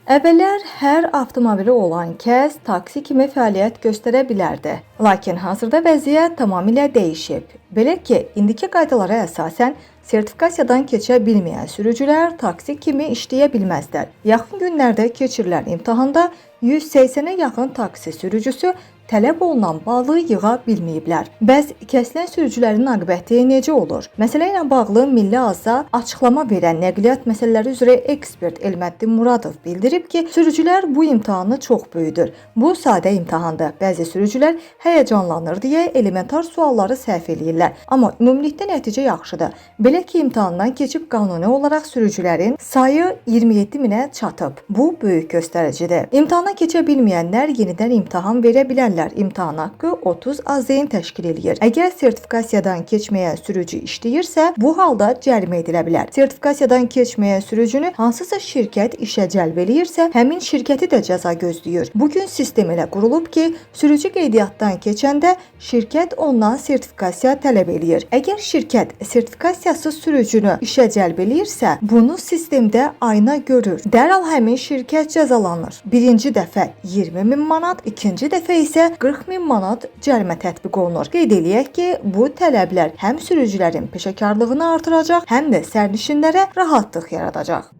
Əvvəllər hər avtomobili olan kəs taksi kimi fəaliyyət göstərə bilərdi. Lakin hazırda vəziyyət tamamilə dəyişib. Belə ki, indiki qaydalara əsasən sertifikasiyadan keçə bilməyən sürücülər taksi kimi işləyə bilməzlər. Yaxın günlərdə keçirilən imtahanda 180-ə yaxın taksi sürücüsü tələb olunan balı yığa bilməyiblər. Bəs kəsilən sürücülərin aqibəti necə olur? Məsələ ilə bağlı Milli Azza açıqlama verən nəqliyyat məsələləri üzrə ekspert Elməddin Muradov bildirib ki, sürücülər bu imtahanı çox böyüdür. Bu sadə imtahandır. Bəzi sürücülər həyəcanlanır deyə elementar sualları səhv eləyirlər. Amma ümumilikdə nəticə yaxşıdır. Belə ki, imtahandan keçib qanuni olaraq sürücülərin sayı 27 minə çatıb. Bu böyük göstəricidir. İmtahana keçə bilməyənlər yenidən imtahan verə bilərlər. İmtahan haqqı 30 AZN təşkil edir. Əgər sertifikasiyadan keçməyən sürücü işləyirsə, bu halda cərimə edilə bilər. Sertifikasiyadan keçməyən sürücünü hansısa şirkət işə cəlb eləyirsə, həmin şirkəti də cəza gözləyir. Bugün sistem elə qurulub ki, sürücü qeydiyyatdan keçəndə şirkət ondan sertifikasiya tələb eləyir. Əgər şirkət sertifikasiyasız sürücünü işə cəlb eləyirsə, bunu sistemdə ayna görür. Dərhal həmin şirkət cəzalanır. Birinci dəfə 20 min manat, ikinci dəfə isə 40 min manat cərimə tətbiq olunur. Qeyd eləyək ki, bu tələblər həm sürücülərin peşəkarlığını artıracaq, həm də sərnişinlərə rahatlıq yaradacaq.